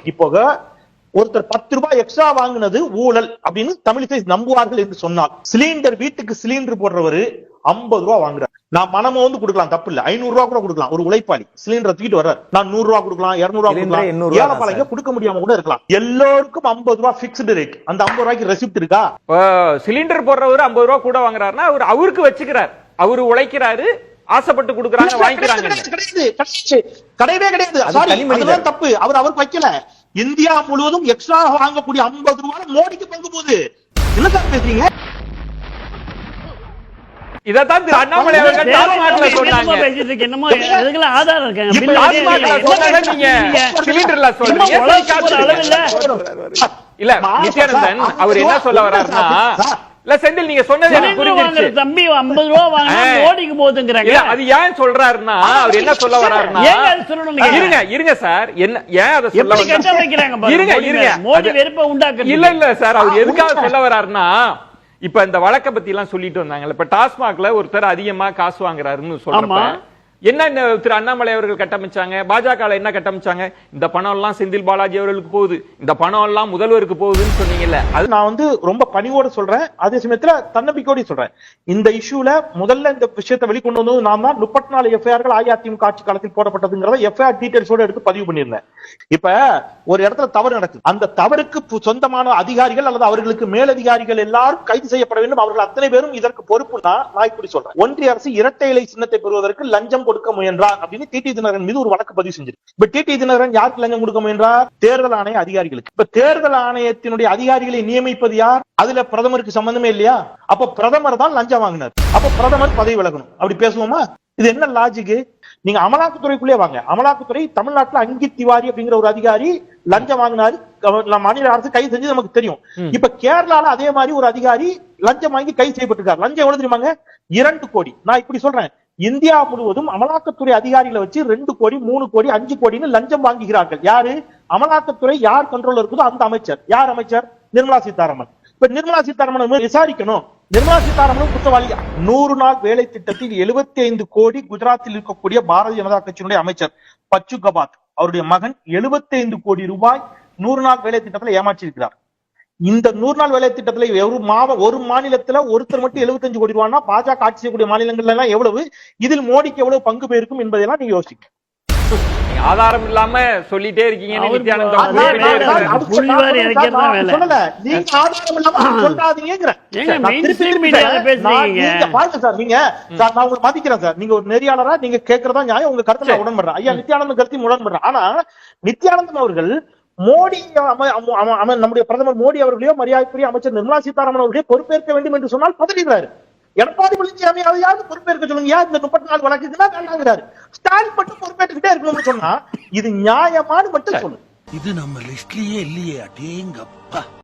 வட்டிக்கு போக ஒருத்தர் 10 ரூபாய் எக்ஸ்ட்ரா வாங்கினது ஊழல் அப்படின்னு தமிழிசை நம்புவார்கள் என்று சொன்னால், சிலிண்டர் வீட்டுக்கு சிலிண்டர் போடுறவரு 50 ரூபாய் வாங்குறாரு. நான் மனம வந்து கொடுக்கலாம், தப்பு இல்ல. 500 ரூபாய் கூட கொடுக்கலாம். ஒரு உழைப்பாளி சிலிண்டர் தூக்கிட்டு வர்றாரு, நான் 100 ரூபாய் கொடுக்கலாம், 200 ரூபாய் கொடுக்கலாம். ஏழைப்பாளைங்க கொடுக்க முடியாம கூட இருக்கலாம். எல்லாருக்கும் 50 ரூபாய் பிக்ஸ்டு ரேட். அந்த 50 ரூபாய்க்கு ரெசிப்ட் இருக்கா? சிலிண்டர் போடுறவரு 50 ரூபாய் கூட வாங்குறாருன்னா அவருக்கு வச்சுக்கிறார், அவரு உழைக்கிறாரு, ஆசைப்பட்டு கொடுக்கறாங்க, வாங்கிக்கிறாங்க. கிடையவே கிடையாது. தப்பு. அவர் வைக்கல. இந்தியா முழுவதும் எக்ஸ்ட்ரா வாங்கக்கூடிய 50 ரூபாய் மோடிக்கு பங்கு போகுது. என்ன சார் பேசுறீங்க? இதத்தான் திரு அண்ணாமலை அவர்கள் டாஸ்மாக்ல சொன்னாங்க. என்னமோ இதுல ஆதாரம் இருக்காங்க. நீங்க சிலிண்டர்ல சொல்றீங்க. இல்ல நித்யானந்தன் அவர் என்ன சொல்ல வர்றாருன்னா, இல்ல செந்தில் நீங்க சொன்னது எனக்கு புரிஞ்சிருச்சு. தம்பி 50 ரூபாய் வாங்கினா மோடிக்கு போகுதுங்கறாங்க. அது ஏன் சொல்றாருன்னா, அவர் என்ன சொல்ல வர்றாருன்னா, இருங்க சார், என்ன ஏன் அத சொல்ல வர்றாங்க? இருங்க மோடி வெறுப்பை உண்டாக்குறது இல்ல சார், அவர் எதுக்காக சொல்ல வர்றாருன்னா, இப்ப இந்த வழக்க பத்தி எல்லாம் சொல்லிட்டு வந்தாங்கல்ல, இப்ப டாஸ்மாக்ல ஒருத்தர் அதிகமா காசு வாங்குறாருன்னு சொல்றப்ப என்ன திரு அண்ணாமலை அவர்கள் கட்டமைச்சாங்க, பாஜக என்ன கட்டமைச்சாங்க? இந்த பணம் எல்லாம் செந்தில் பாலாஜி அவர்களுக்கு போகுது, இந்த பணம் எல்லாம் முதல்வருக்கு போகுதுன்னு சொன்னீங்கல்ல. அது நான் வந்து ரொம்ப பணிவோட சொல்றேன், அதே சமயத்துல தன்னம்பிக்கையோட சொல்றேன். இந்த இஷ்யூல முதல்ல இந்த விஷயத்தை வெளிக்கொண்டு வந்தது நான் தான். 34 எஃப்ஐஆர்கள் அதிமுக ஆட்சி காலத்தில் போடப்பட்டதுங்கிறத எஃப்ஐஆர் டீடைல்ஸோட எடுத்து பதிவு பண்ணியிருந்தேன். இப்ப ஒரு இடத்துல தவறு நடக்குது, அந்த தவறுக்கு சொந்தமான அதிகாரிகள் அல்லது அவர்களுக்கு மேலதிகாரிகள் எல்லாரும் கைது செய்யப்பட வேண்டும். அவர்கள் அத்தனை பேரும் இதற்கு பொறுப்புனா நான் இப்படி சொல்றேன். ஒன்றிய அரசு இரட்டை இலை சின்னத்தை பெறுவதற்கு லஞ்சம் கொடுக்க முயன்றார் அப்படின்னு டிடி தினகரன் மீது ஒரு வழக்கு பதிவு செஞ்சிருக்கு. இப்ப டிடி தினகரன் யாருக்கு லஞ்சம் கொடுக்க முயன்றார்? தேர்தல் ஆணைய அதிகாரிகளுக்கு. இப்ப தேர்தல் ஆணையத்தினுடைய அதிகாரிகளை நியமிப்பது யார்? அதுல பிரதமருக்கு சம்பந்தமே இல்லையா? அப்ப பிரதமர் தான் லஞ்சம் வாங்கினார். அப்ப பிரதமர் பதவி விலகணும். அப்படி பேசுவோமா? இது என்ன லாஜிக்? நீங்க அமலாக்கத்துறைக்குள்ளே வாங்க. அமலாக்கத்துறை தமிழ்நாட்டுல அங்கித் திவாரி அப்படிங்கிற ஒரு அதிகாரி லஞ்சம் வாங்கினாரு, மாநில அரசு கைது செஞ்சு நமக்கு தெரியும். இப்ப கேரளால அதே மாதிரி ஒரு அதிகாரி லஞ்சம் வாங்கி கைது செய்யப்பட்டிருக்காரு. லஞ்சம் எவ்வளவு தெரியுமாங்க? 2 கோடி. நான் இப்படி சொல்றேன், இந்தியா முழுவதும் அமலாக்கத்துறை அதிகாரிகளை வச்சு 2 கோடி 3 கோடி 5 கோடின்னு லஞ்சம் வாங்குகிறார்கள். யாரு? அமலாக்கத்துறை யார் கண்ட்ரோல் இருக்குதோ அந்த அமைச்சர். யார் அமைச்சர்? நிர்மலா சீதாராமன். இப்ப நிர்மலா சீதாராமன் விசாரிக்கணும். நிர்மலா சீதாராமன் குற்றவாளி. 100 நாள் வேலை திட்டத்தில் 75 கோடி குஜராத்தில் இருக்கக்கூடிய பாரதிய ஜனதா கட்சியினுடைய அமைச்சர் பச்சு கபாத் அவருடைய மகன் 75 கோடி ரூபாய் 100 நாள் வேலை திட்டத்தில் ஏமாற்றி இருக்கிறார். இந்த 100 நாள் வேலை திட்டத்துல ஒரு மாநிலத்துல ஒருத்தர் மட்டும் 75 கோடி ரூபாய்னா பாஜக ஆட்சி செய்யக்கூடிய மாநிலங்கள்ல எல்லாம் எவ்வளவு, இதில் மோடிக்கு எவ்வளவு பங்கு போயிருக்கும் என்பதெல்லாம் நீங்க யோசிக்க. ஆதாரம் இல்லாம சொல்லிட்டே இருக்கீங்க. மதிக்கிறேன் சார், நீங்க ஒரு நெறியாளரா நீங்க கேட்கறதா நியாயம், உங்க கருத்துல உடன்படுறேன். ஐயா நித்யானந்தன் கருத்தையும் உடன்படுறேன். ஆனா நித்யானந்தன் அவர்கள் மோடி நம்முடைய பிரதமர் மோடி அவர்களையோ மரியாதைக்குரிய அமைச்சர் நிர்மலா சீதாராமன் அவர்களையோ பொறுப்பேற்க வேண்டும் என்று சொன்னால் பதறுகிறார். எடப்பாடி பழனிசாமி யாரும் பொறுப்பேற்க சொல்லுங்க, இந்த 34 வழக்குன்னா வேண்டாங்கிறாரு. ஸ்டாலின் மட்டும் பொறுப்பேற்றுக்கிட்டே இருக்கணும்னு சொன்னா இது நியாயமானு மட்டும் சொல்லு. இது நம்ம லிஸ்ட்லயே இல்லையே. அடேங்கப்பா.